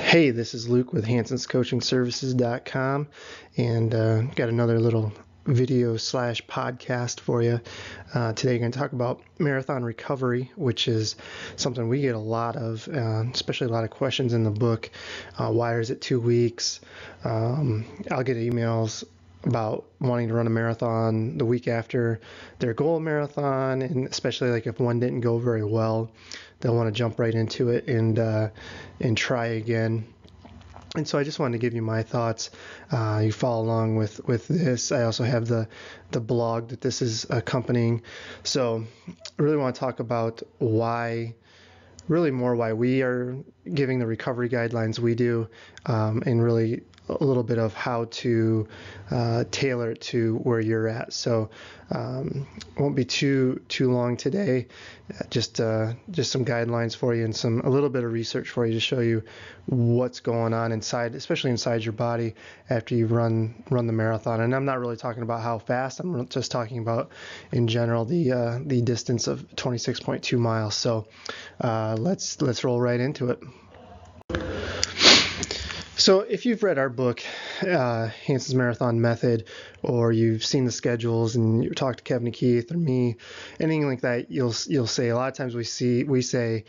Hey, this is Luke with Hanson's Services.com, and got another little video slash podcast for you. Today, I'm going to talk about marathon recovery, which is something we get a lot of, especially a lot of questions in the book. Why is it 2 weeks? I'll get emails about wanting to run a marathon the week after their goal marathon, and especially like if one didn't go very well, they'll want to jump right into it and try again. And so I just wanted to give you my thoughts. You follow along with this. I also have the blog that this is accompanying. So I really want to talk about why we are giving the recovery guidelines we do, and really a little bit of how to tailor it to where you're at. So won't be too long today. Just some guidelines for you and a little bit of research for you to show you what's going on inside, especially inside your body after you run the marathon. And I'm not really talking about how fast. I'm just talking about in general the distance of 26.2 miles. So let's roll right into it. So if you've read our book, Hanson's Marathon Method, or you've seen the schedules and you talked to Kevin and Keith or me, anything like that, you'll say a lot of times we say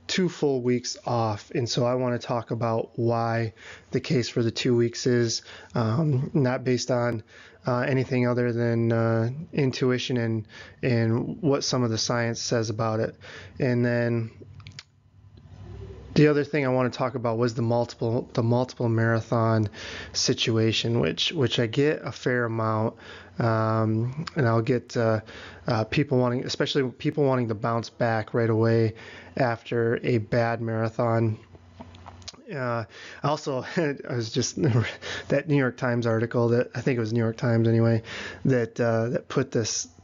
2 full weeks off. And so I want to talk about why the case for the 2 weeks is not based on anything other than intuition and what some of the science says about it. And then the other thing I want to talk about was the multiple marathon situation, which I get a fair amount, and I'll get especially people wanting to bounce back right away after a bad marathon. Also, I was just that New York Times article that I think it was New York Times anyway that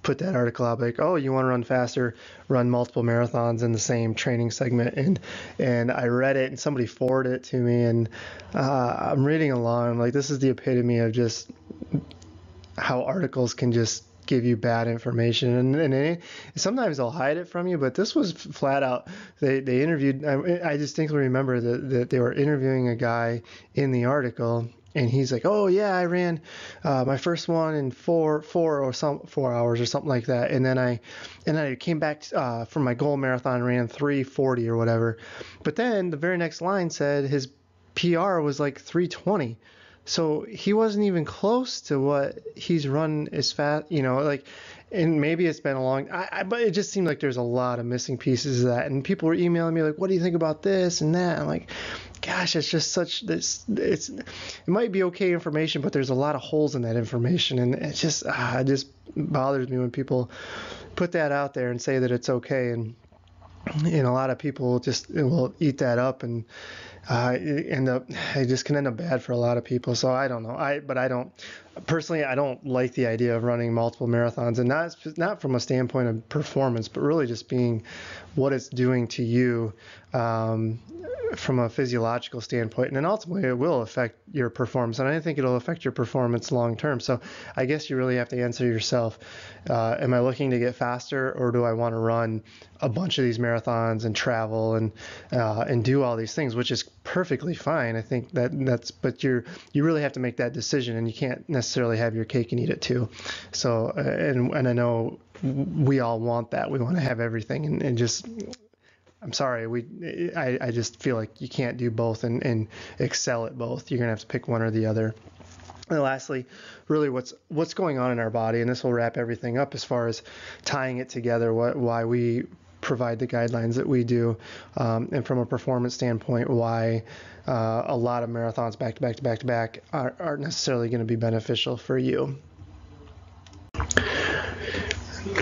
put that article out, like, oh, you want to run faster, run multiple marathons in the same training segment, and I read it and somebody forwarded it to me, and I'm reading along. I'm like, this is the epitome of just how articles can just give you bad information, and sometimes they'll hide it from you, but this was flat out. They interviewed, I distinctly remember that they were interviewing a guy in the article, and he's like, oh yeah, I ran my first one in 4 hours or something like that, and then I came back from my goal marathon, ran 3:40 or whatever, but then the very next line said his PR was like 3:20. So he wasn't even close to what he's run as fast, like, and maybe it's been a long, but it just seemed like there's a lot of missing pieces of that. And people were emailing me like, what do you think about this and that? I'm like, gosh, it's just it might be okay information, but there's a lot of holes in that information. And it just bothers me when people put that out there and say that it's okay. And a lot of people just will eat that up, and it just can end up bad for a lot of people. So I don't know. I don't like the idea of running multiple marathons, and not from a standpoint of performance, but really just being what it's doing to you from a physiological standpoint, and then ultimately it will affect your performance, and I think it'll affect your performance long term. So I guess you really have to answer yourself, am I looking to get faster, or do I want to run a bunch of these marathons and travel and do all these things, which is perfectly fine. I think but you really have to make that decision, and you can't necessarily have your cake and eat it too. So and I know we all want that. We want to have everything, and just, I'm sorry, I just feel like you can't do both and excel at both. You're gonna have to pick one or the other. And lastly, really what's going on in our body, and this will wrap everything up as far as tying it together, why we provide the guidelines that we do, and from a performance standpoint, why a lot of marathons back to back aren't necessarily going to be beneficial for you.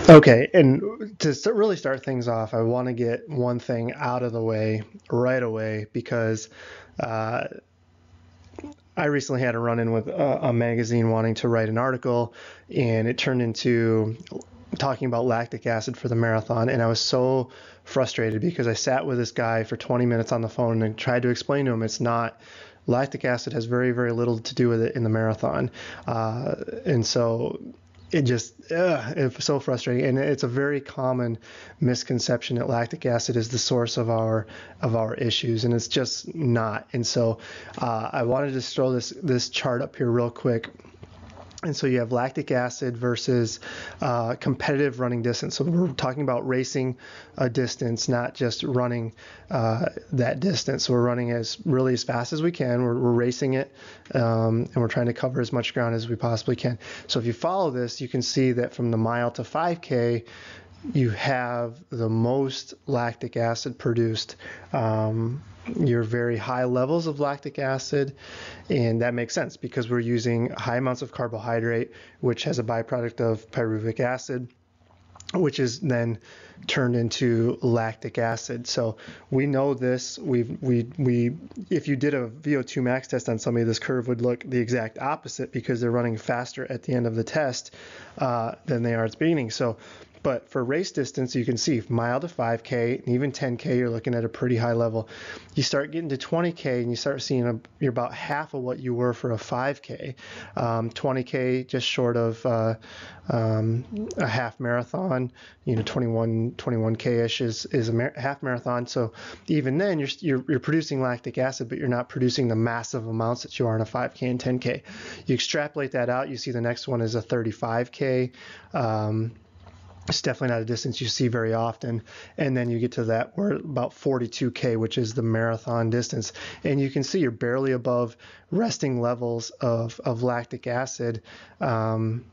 Okay, and to really start things off, I want to get one thing out of the way right away, because I recently had a run-in with a magazine wanting to write an article, and it turned into talking about lactic acid for the marathon, and I was so frustrated because I sat with this guy for 20 minutes on the phone and tried to explain to him it's not. Lactic acid has very, very little to do with it in the marathon, and so it's so frustrating, and it's a very common misconception that lactic acid is the source of our issues, and it's just not. And so I wanted to just throw this chart up here real quick. And so you have lactic acid versus competitive running distance. So we're talking about racing a distance, not just running that distance. So we're running as fast as we can. We're racing it, and we're trying to cover as much ground as we possibly can. So if you follow this, you can see that from the mile to 5K, you have the most lactic acid produced. Your very high levels of lactic acid, and that makes sense because we're using high amounts of carbohydrate, which has a byproduct of pyruvic acid, which is then turned into lactic acid. So we know this. If you did a VO2 max test on somebody, this curve would look the exact opposite because they're running faster at the end of the test than they are at the beginning. But for race distance, you can see mile to 5K and even 10K, you're looking at a pretty high level. You start getting to 20K and you start seeing you're about half of what you were for a 5K. 20K just short of a half marathon. 21K-ish is a half marathon. So even then, you're producing lactic acid, but you're not producing the massive amounts that you are in a 5K and 10K. You extrapolate that out, you see the next one is a 35K. It's definitely not a distance you see very often. And then you get to that, we're about 42K, which is the marathon distance. And you can see you're barely above resting levels of lactic acid in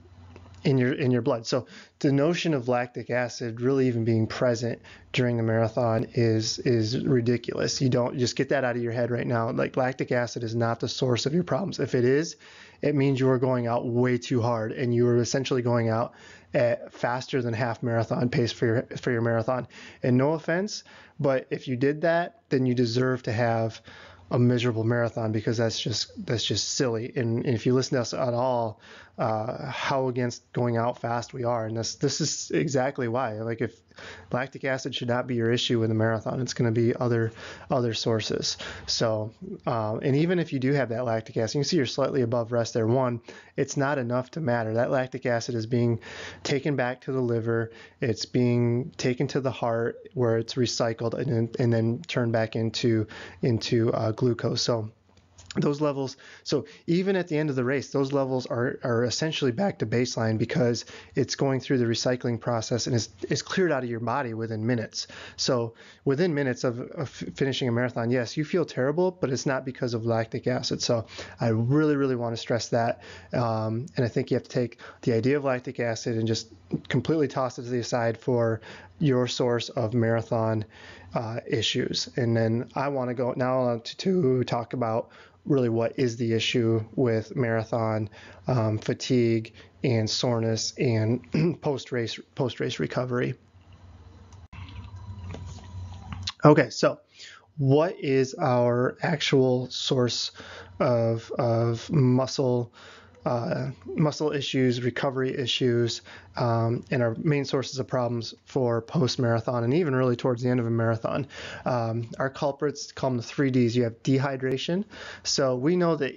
your blood. So the notion of lactic acid really even being present during the marathon is ridiculous. You don't just get that out of your head right now. Like, lactic acid is not the source of your problems. If it is, it means you are going out way too hard, and you are essentially going out at faster than half marathon pace for your marathon. And no offense, but if you did that, then you deserve to have a miserable marathon, because that's just silly. And if you listen to us at all, how against going out fast we are, and this is exactly why. Like, if lactic acid should not be your issue in the marathon, it's going to be other sources. So and even if you do have that lactic acid, you can see you're slightly above rest there. One, it's not enough to matter. That lactic acid is being taken back to the liver, it's being taken to the heart where it's recycled and then turned back into glucose. So those levels, so even at the end of the race, those levels are essentially back to baseline, because it's going through the recycling process and is cleared out of your body within minutes. So within minutes of finishing a marathon, yes, you feel terrible, but it's not because of lactic acid. So I really, really want to stress that. And I think you have to take the idea of lactic acid and just completely toss it to the side for your source of marathon issues. And then I want to go now on to talk about really what is the issue with marathon fatigue and soreness and post-race recovery. Okay, so what is our actual source of muscle issues, recovery issues, and our main sources of problems for post-marathon and even really towards the end of a marathon? Our culprits, call them the 3Ds. You have dehydration. So we know that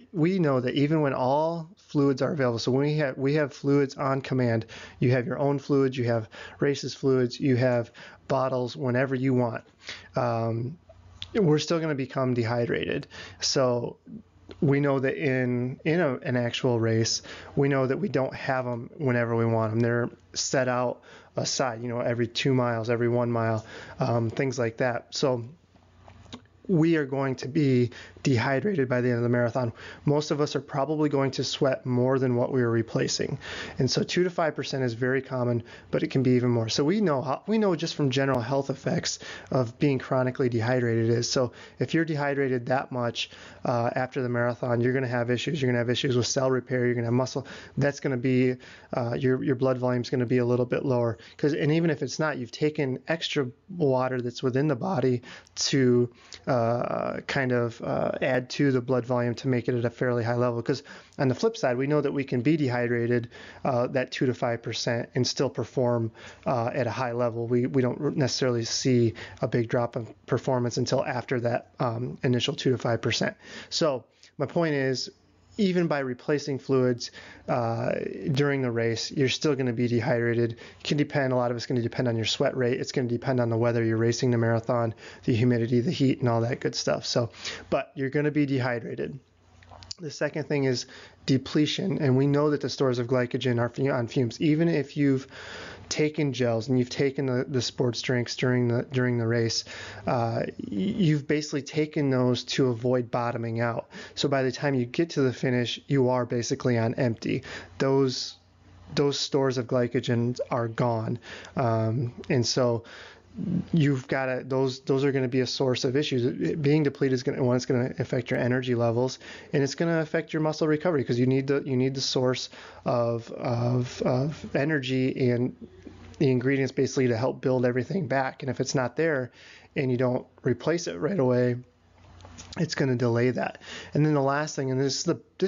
even when all fluids are available, so when we have fluids on command, you have your own fluids, you have races fluids, you have bottles whenever you want, we're still going to become dehydrated. So we know that in an actual race, we know that we don't have them whenever we want them. They're set out aside, every 2 miles, every 1 mile, things like that. So we are going to be dehydrated by the end of the marathon. Most of us are probably going to sweat more than what we are replacing. And so 2 to 5% is very common, but it can be even more. So we know just from general health effects of being chronically dehydrated is. So if you're dehydrated that much after the marathon, you're going to have issues. You're going to have issues with cell repair. You're going to have muscle. That's going to be, your blood volume is going to be a little bit lower. And even if it's not, you've taken extra water that's within the body to add to the blood volume to make it at a fairly high level. Because on the flip side, we know that we can be dehydrated that 2 to 5% and still perform at a high level. We don't necessarily see a big drop in performance until after that initial 2 to 5%. So my point is, even by replacing fluids during the race, you're still going to be dehydrated. It can depend, a lot of it's going to depend on your sweat rate. It's going to depend on the weather you're racing the marathon, the humidity, the heat, and all that good stuff. So, but you're going to be dehydrated. The second thing is depletion, and we know that the stores of glycogen are on fumes. Even if you've taken gels and you've taken the sports drinks during the race, you've basically taken those to avoid bottoming out. So by the time you get to the finish, you are basically on empty. Those stores of glycogen are gone, and so you've got to, those are going to be a source of issues. Being depleted is going to, it's going to affect your energy levels, and it's going to affect your muscle recovery, because you need the source of energy and the ingredients basically to help build everything back. And if it's not there and you don't replace it right away, it's going to delay that. And then the last thing, and this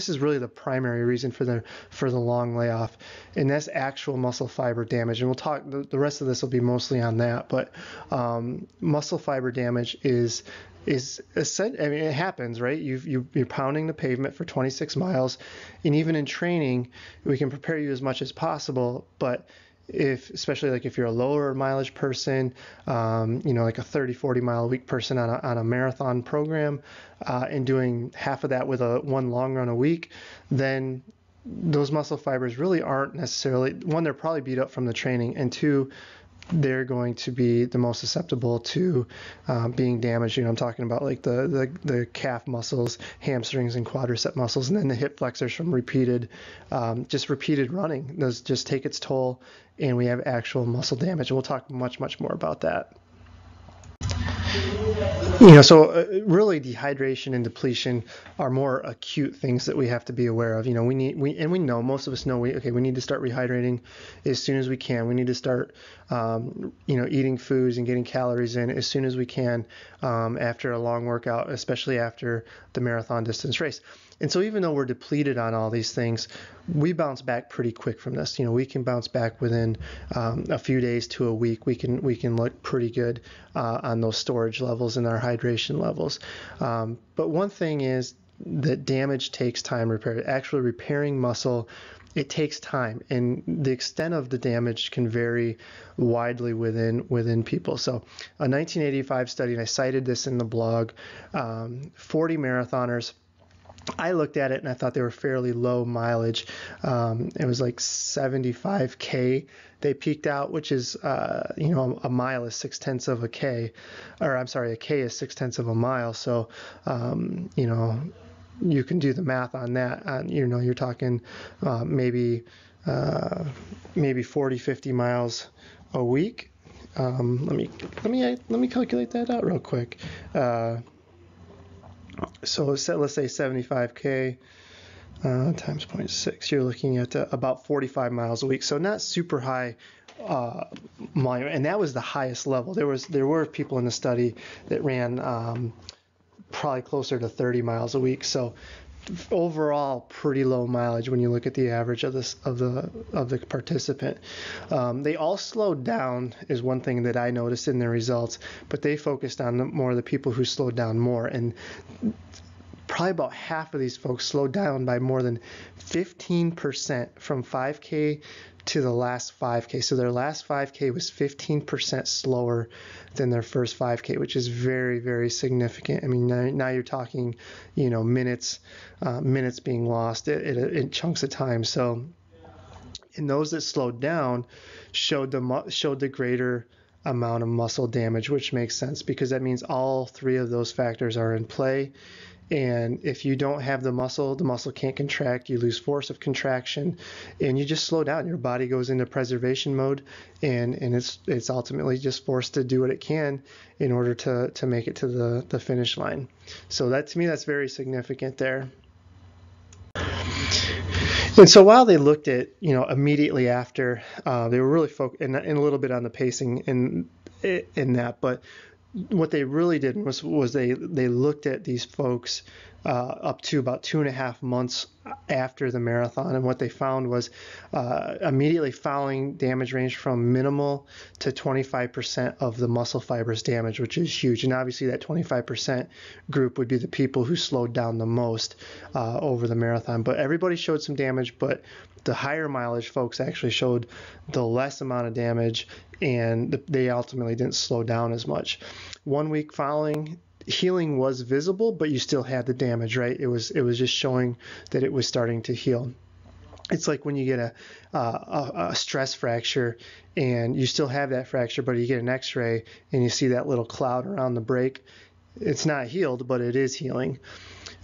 is really the primary reason for the long layoff, and that's actual muscle fiber damage. And we'll talk, the rest of this will be mostly on that, but muscle fiber damage is I mean, it happens, right? You're pounding the pavement for 26 miles, and even in training, we can prepare you as much as possible, but especially like if you're a lower mileage person, like a 30-40 mile a week person on a marathon program, and doing half of that with one long run a week, then those muscle fibers really aren't necessarily, one, they're probably beat up from the training, and two, they're going to be the most susceptible to being damaged. I'm talking about like the calf muscles, hamstrings, and quadricep muscles, and then the hip flexors from repeated running. Those just take its toll, and we have actual muscle damage. And we'll talk much more about that. So really dehydration and depletion are more acute things that we have to be aware of. We know, most of us know, we need to start rehydrating as soon as we can. We need to start, eating foods and getting calories in as soon as we can after a long workout, especially after the marathon distance race. And so even though we're depleted on all these things, we bounce back pretty quick from this. We can bounce back within a few days to a week. We can look pretty good on those storage levels and our hydration levels. But one thing is that damage takes time repair. Actually repairing muscle, it takes time, and the extent of the damage can vary widely within people. So a 1985 study, and I cited this in the blog, 40 marathoners. I looked at it and I thought they were fairly low mileage. It was like 75K they peaked out, which is, a mile is 6/10 of a K, or I'm sorry, a K is 6/10 of a mile. So, you can do the math on that. You're talking maybe 40, 50 miles a week. Let me calculate that out real quick. So let's say 75K times 0.6. You're looking at about 45 miles a week. So not super high volume, and that was the highest level. There were people in the study that ran probably closer to 30 miles a week. So overall, pretty low mileage when you look at the average of the participant. They all slowed down is one thing that I noticed in their results, but they focused on more of the people who slowed down more, and probably about half of these folks slowed down by more than 15% from 5K to the last 5K. So their last 5K was 15% slower than their first 5K, which is very, very significant. I mean, now you're talking, minutes being lost in chunks of time. So, and those that slowed down showed the greater amount of muscle damage, which makes sense because that means all three of those factors are in play. And if you don't have the muscle can't contract, you lose force of contraction, and you just slow down. Your body goes into preservation mode, and it's ultimately just forced to do what it can in order to make it to the finish line. So that, to me, that's very significant there. And so while they looked at, immediately after, they were really focused and a little bit on the pacing in that, but what they really did was they looked at these folks up to about 2.5 months after the marathon, and what they found was immediately following damage ranged from minimal to 25% of the muscle fibers damaged, which is huge. And obviously that 25% group would be the people who slowed down the most over the marathon. But everybody showed some damage, but the higher mileage folks actually showed the less amount of damage, and they ultimately didn't slow down as much. 1 week following, healing was visible, but you still had the damage, right? It was just showing that it was starting to heal. It's like when you get a stress fracture and you still have that fracture, but you get an x-ray and you see that little cloud around the break. It's not healed, but it is healing.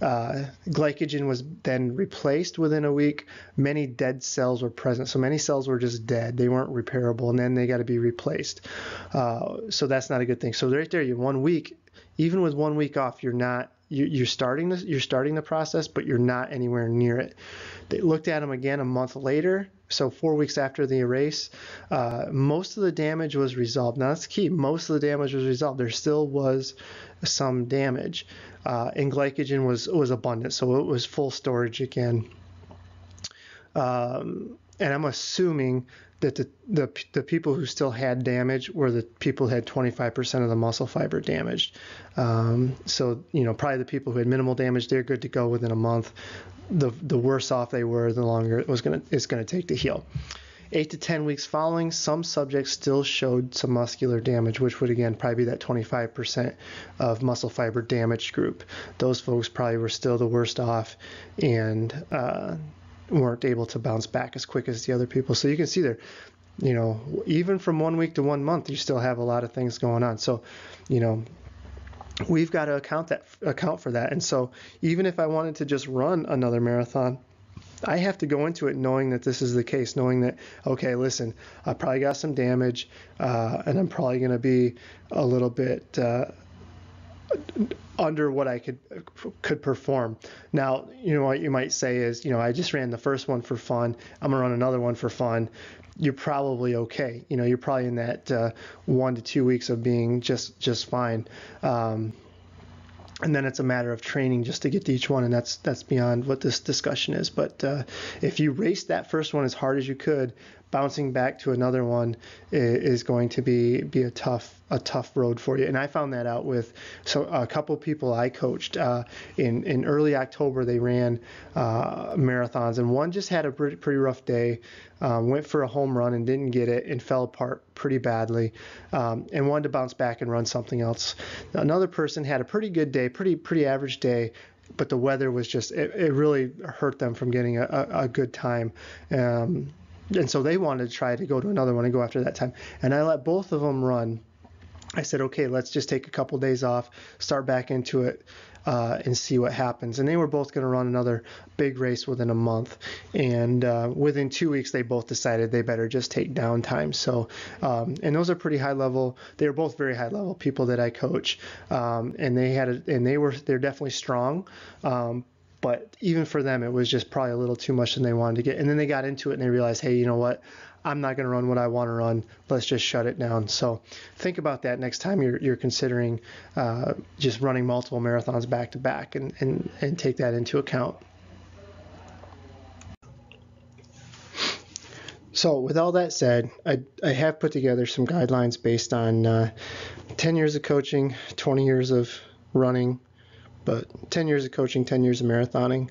Glycogen was then replaced within a week. Many dead cells were present. So many cells were just dead. They weren't repairable, and then they got to be replaced. So that's not a good thing. So right there, you 1 week, even with 1 week off, you're starting the process, but you're not anywhere near it. They looked at them again a month later, so 4 weeks after the race. Most of the damage was resolved. Now that's key. Most of the damage was resolved. There still was some damage, and glycogen was abundant, so it was full storage again. And I'm assuming that the people who still had damage were the people who had 25% of the muscle fiber damaged. So, probably the people who had minimal damage, they're good to go within a month. The worse off they were, the longer it's going to take to heal. 8 to 10 weeks following, some subjects still showed some muscular damage, which would again probably be that 25% of muscle fiber damaged group. Those folks probably were still the worst off and weren't able to bounce back as quick as the other people. So you can see there, even from 1 week to 1 month, you still have a lot of things going on. So, we've got to account for that. And so even if I wanted to just run another marathon, I have to go into it knowing that this is the case, knowing that, okay, listen, I probably got some damage, and I'm probably going to be a little bit under what I could perform. Now, what you might say is, I just ran the first one for fun. I'm gonna run another one for fun. You're probably okay. You're probably in that 1 to 2 weeks of being just fine. And then it's a matter of training just to get to each one, and that's beyond what this discussion is. But if you race that first one as hard as you could, bouncing back to another one is going to be a tough road for you. And I found that out with a couple people I coached in early October. They ran marathons, and one just had a pretty rough day, went for a home run and didn't get it and fell apart pretty badly, and wanted to bounce back and run something else. Another person had a pretty good day, pretty average day, but the weather was just it really hurt them from getting a good time. And so they wanted to try to go to another one and go after that time. And I let both of them run. I said, okay, let's just take a couple days off, start back into it, and see what happens. And they were both going to run another big race within a month. And within 2 weeks, they both decided they better just take downtime. So, and those are pretty high level. They were both very high level people that I coach. And they're definitely strong. But even for them, it was just probably a little too much than they wanted to get. And then they got into it and they realized, hey, you know what? I'm not going to run what I want to run. Let's just shut it down. So think about that next time you're considering just running multiple marathons back to back, and take that into account. So with all that said, I have put together some guidelines based on 10 years of coaching, 20 years of running, but 10 years of coaching, 10 years of marathoning.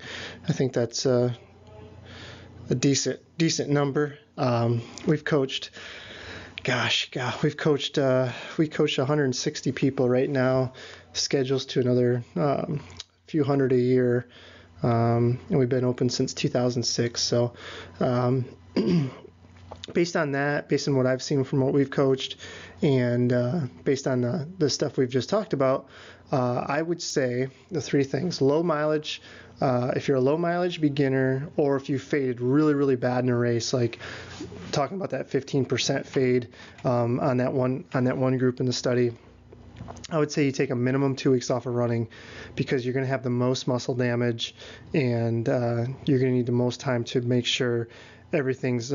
I think that's a decent number. We coached 160 people right now, schedules to another few hundred a year, and we've been open since 2006. So based on what I've seen from what we've coached, and based on the stuff we've just talked about, I would say the three things: low mileage. If you're a low mileage beginner, or if you faded really, really bad in a race, like talking about that 15% fade on that one group in the study, I would say you take a minimum 2 weeks off of running, because you're going to have the most muscle damage, and you're going to need the most time to make sure everything's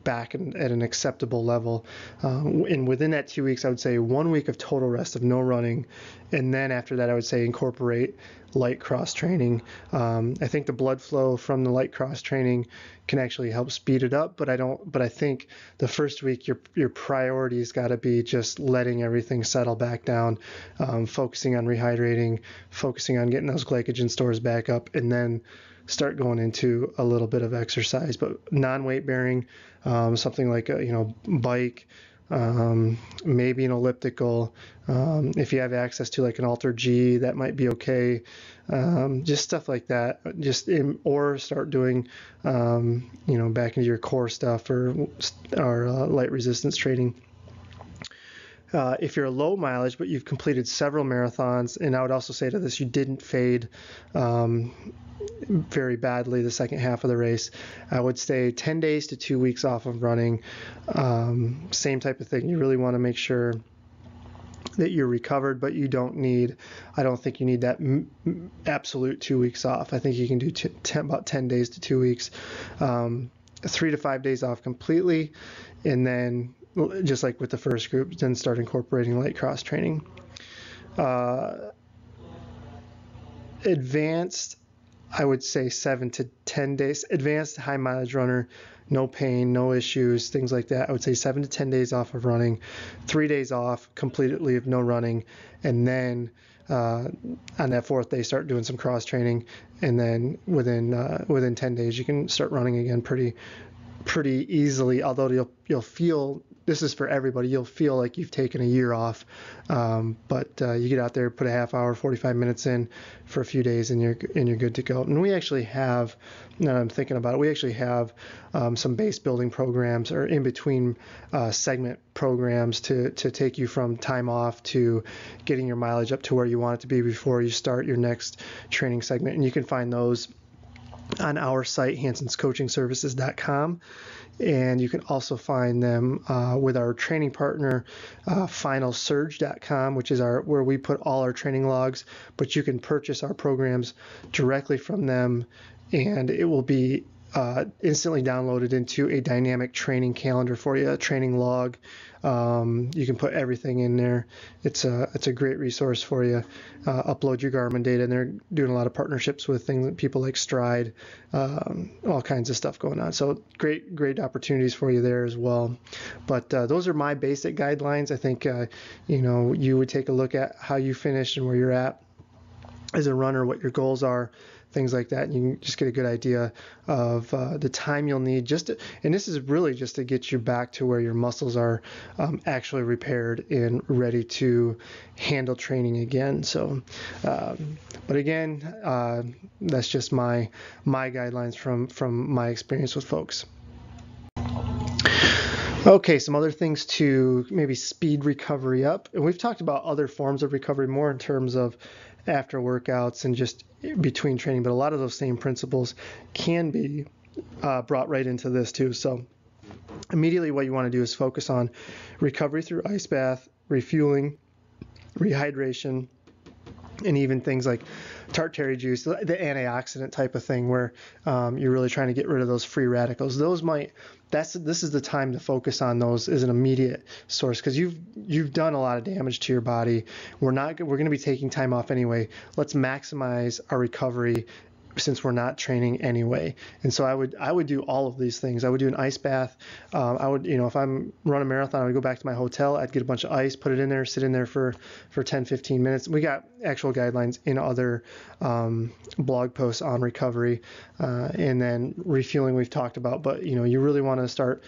back at an acceptable level. And within that 2 weeks, I would say 1 week of total rest of no running, and then after that, I would say incorporate light cross training. I think the blood flow from the light cross training can actually help speed it up, but I think the first week your priority's got to be just letting everything settle back down, focusing on rehydrating, focusing on getting those glycogen stores back up, and then start going into a little bit of exercise, but non-weight bearing, something like a bike, maybe an elliptical. If you have access to like an Alter G, that might be okay. Just stuff like that. Or start doing, back into your core stuff or light resistance training. If you're a low mileage, but you've completed several marathons, and I would also say to this, you didn't fade very badly the second half of the race, I would stay 10 days to 2 weeks off of running. Same type of thing. You really want to make sure that you're recovered, but I don't think you need that absolute 2 weeks off. I think you can do about 10 days to 2 weeks, 3 to 5 days off completely, and then just like with the first group, then start incorporating light cross training. Advanced, I would say 7 to 10 days. Advanced high mileage runner, no pain, no issues, things like that. I would say 7 to 10 days off of running, 3 days off completely of no running, and then on that fourth day start doing some cross training, and then within 10 days you can start running again pretty easily. Although you'll feel, this is for everybody, you'll feel like you've taken a year off, but you get out there, put a half hour, 45 minutes in for a few days, and you're good to go. And we actually have, now I'm thinking about it, we actually have some base building programs or in between segment programs to take you from time off to getting your mileage up to where you want it to be before you start your next training segment. And you can find those on our site, hansonscoachingservices.com. And you can also find them with our training partner, finalsurge.com, which is where we put all our training logs. But you can purchase our programs directly from them, and it will be instantly downloaded into a dynamic training calendar for you, a training log. You can put everything in there. It's a great resource for you. Upload your Garmin data, and they're doing a lot of partnerships with people like Stride, all kinds of stuff going on. So great opportunities for you there as well. But those are my basic guidelines. I think you would take a look at how you finished and where you're at as a runner, what your goals are, things like that. And you can just get a good idea of the time you'll need and this is really just to get you back to where your muscles are actually repaired and ready to handle training again. So, but again, that's just my guidelines from my experience with folks. Okay, some other things to maybe speed recovery up. And we've talked about other forms of recovery more in terms of after workouts and just between training, but a lot of those same principles can be brought right into this too. So immediately what you want to do is focus on recovery through ice bath, refueling, rehydration, and even things like tart cherry juice, the antioxidant type of thing where you're really trying to get rid of those free radicals. This is the time to focus on those as an immediate source, because you've done a lot of damage to your body. We're going to be taking time off anyway. Let's maximize our recovery since we're not training anyway. And so I would do all of these things. I would do an ice bath. I would, if I'm running a marathon, I would go back to my hotel. I'd get a bunch of ice, put it in there, sit in there for 10, 15 minutes. We got actual guidelines in other blog posts on recovery. And then refueling we've talked about, but you really want to start,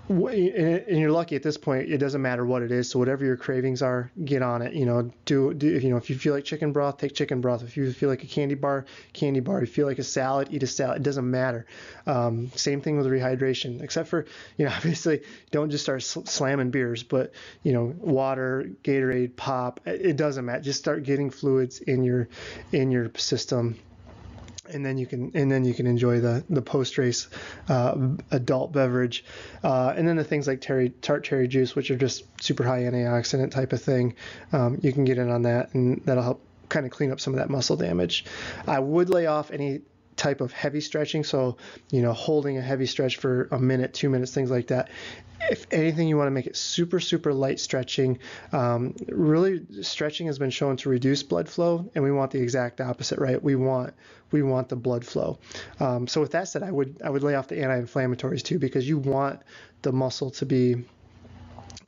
and you're lucky at this point, it doesn't matter what it is. So whatever your cravings are, get on it. If you feel like chicken broth, take chicken broth. If you feel like a candy bar. If you feel like a salad, eat a salad. It doesn't matter. Same thing with rehydration, except for, obviously don't just start slamming beers, but water, Gatorade, pop, it doesn't matter. Just start getting fluids in your system. And then you can enjoy the post-race adult beverage, and then the things like tart cherry juice, which are just super high antioxidant type of thing. You can get in on that, and that'll help kind of clean up some of that muscle damage. I would lay off any type of heavy stretching, so holding a heavy stretch for a minute, 2 minutes, things like that. If anything, you want to make it super, super light stretching. Really, stretching has been shown to reduce blood flow, and we want the exact opposite, right? We want the blood flow. So with that said, I would lay off the anti-inflammatories too, because you want the muscle to be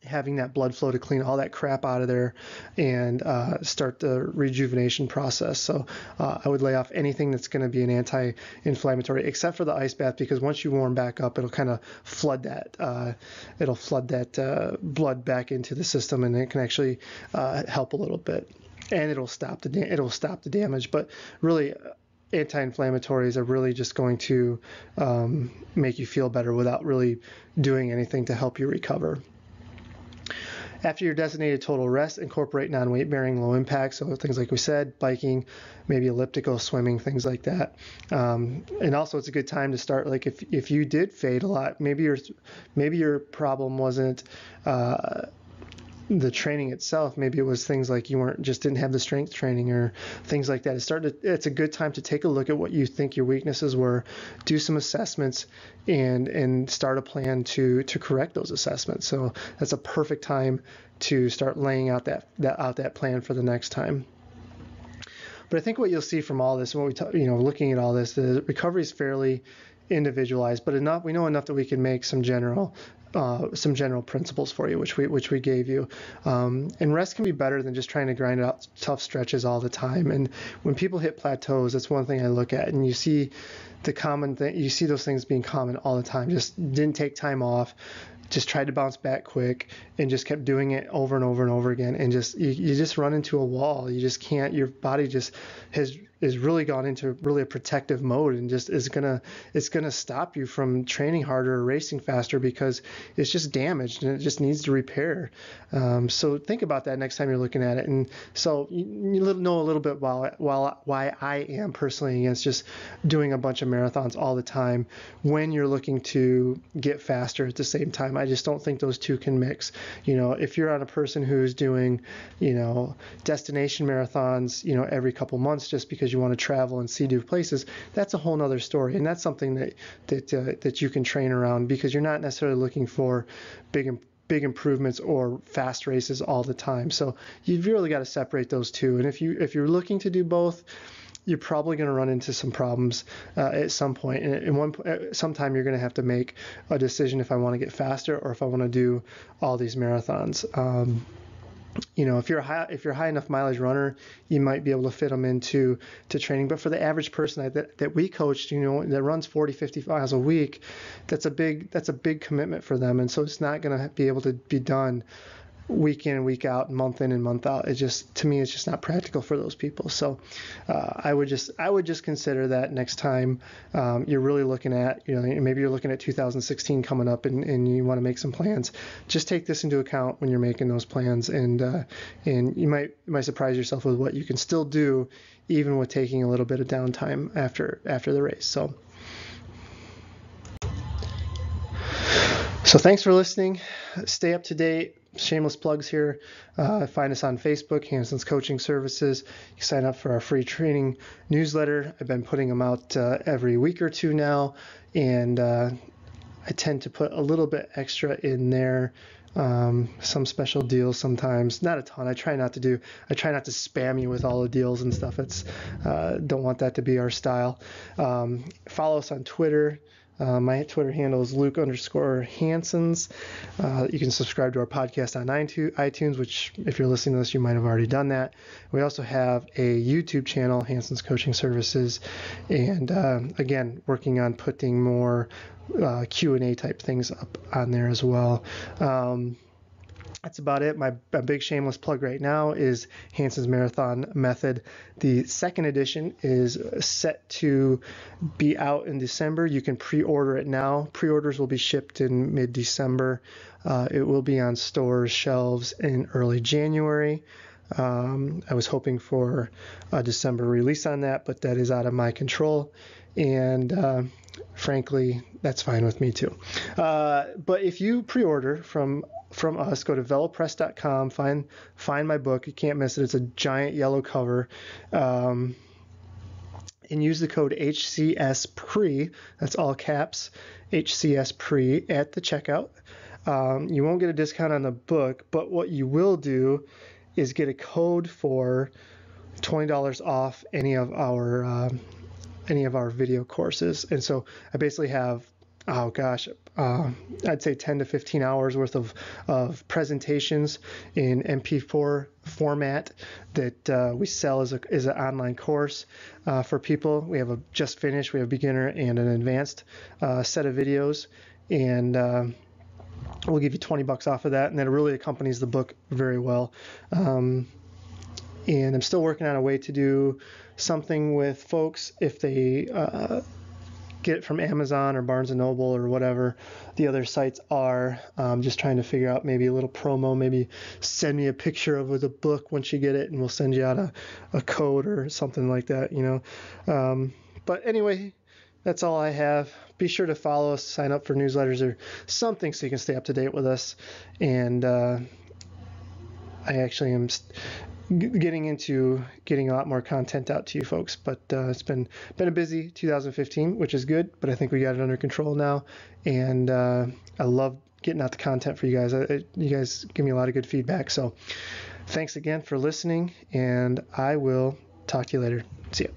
having that blood flow to clean all that crap out of there and start the rejuvenation process. So I would lay off anything that's going to be an anti-inflammatory, except for the ice bath, because once you warm back up, it'll kind of flood that blood back into the system, and it can actually help a little bit, and it'll stop the damage. But really, anti-inflammatories are really just going to make you feel better without really doing anything to help you recover. After your designated total rest, incorporate non-weight bearing, low impact, so things like we said, biking, maybe elliptical, swimming, things like that. And also, it's a good time to start. Like if you did fade a lot, maybe your problem wasn't the training itself. Maybe it was things like you didn't have the strength training or things like that. It's a good time to take a look at what you think your weaknesses were, do some assessments, and start a plan to correct those assessments. So that's a perfect time to start laying out that plan for the next time. But I think what you'll see from all this, when looking at all this, the recovery is fairly individualized, but we know enough that we can make some general principles for you, which we gave you. And rest can be better than just trying to grind out tough stretches all the time. And when people hit plateaus, that's one thing I look at, and you see the common thing. You see those things being common all the time. Just didn't take time off, just tried to bounce back quick, and just kept doing it over and over and over again, and you just run into a wall. You just can't. Your body just has really gone into really a protective mode, and just it's gonna stop you from training harder or racing faster, because it's just damaged and it just needs to repair. So think about that next time you're looking at it. And so you know a little bit why I am personally against just doing a bunch of marathons all the time when you're looking to get faster at the same time. I just don't think those two can mix. If you're on a person who's doing destination marathons every couple months just because you want to travel and see new places, that's a whole nother story, and that's something that you can train around, because you're not necessarily looking for big improvements or fast races all the time. So you've really got to separate those two. And if you're looking to do both, you're probably going to run into some problems at some point. And sometime you're going to have to make a decision if I want to get faster or if I want to do all these marathons. If you're a high enough mileage runner, you might be able to fit them into training. But for the average person that we coached, that runs 40, 50 miles a week, that's a big commitment for them. And so it's not going to be able to be done week in and week out, month in and month out. To me, it's just not practical for those people. So I would just consider that next time you're really looking at, maybe you're looking at 2016 coming up and you want to make some plans. Just take this into account when you're making those plans, and you might surprise yourself with what you can still do, even with taking a little bit of downtime after the race. So thanks for listening. Stay up to date. Shameless plugs here. Find us on Facebook, Hanson's Coaching Services. You can sign up for our free training newsletter. I've been putting them out every week or two now, and I tend to put a little bit extra in there. Some special deals sometimes, not a ton. I try not to spam you with all the deals and stuff. Don't want that to be our style. Follow us on Twitter. My Twitter handle is Luke_Hansons. You can subscribe to our podcast on iTunes, which if you're listening to this, you might have already done that. We also have a YouTube channel, Hanson's Coaching Services, and again, working on putting more Q&A type things up on there as well. That's about it. My big shameless plug right now is Hanson's Marathon Method. The second edition is set to be out in December. You can pre-order it now. Pre-orders will be shipped in mid-December. It will be on stores' shelves in early January. I was hoping for a December release on that, but that is out of my control. And frankly, that's fine with me too. But if you pre-order from us, go to velopress.com, find my book. You can't miss it. It's a giant yellow cover. and use the code HCSPRE, that's all caps, HCSPRE at the checkout. You won't get a discount on the book, but what you will do is get a code for $20 off any of our video courses. And so I basically have, I'd say 10 to 15 hours worth of presentations in MP4 format that we sell as an online course for people. We have just finished, we have beginner and an advanced set of videos, and we'll give you $20 off of that, and that really accompanies the book very well. And I'm still working on a way to do something with folks if they get it from Amazon or Barnes & Noble or whatever the other sites are. Just trying to figure out maybe a little promo, maybe send me a picture of the book once you get it, and we'll send you out a code or something like that, But anyway, that's all I have. Be sure to follow us, sign up for newsletters or something so you can stay up to date with us. And I actually am getting into getting a lot more content out to you folks, but it's been a busy 2015, which is good, but I think we got it under control now, and I love getting out the content for you guys. You guys give me a lot of good feedback, so thanks again for listening, and I will talk to you later. See ya.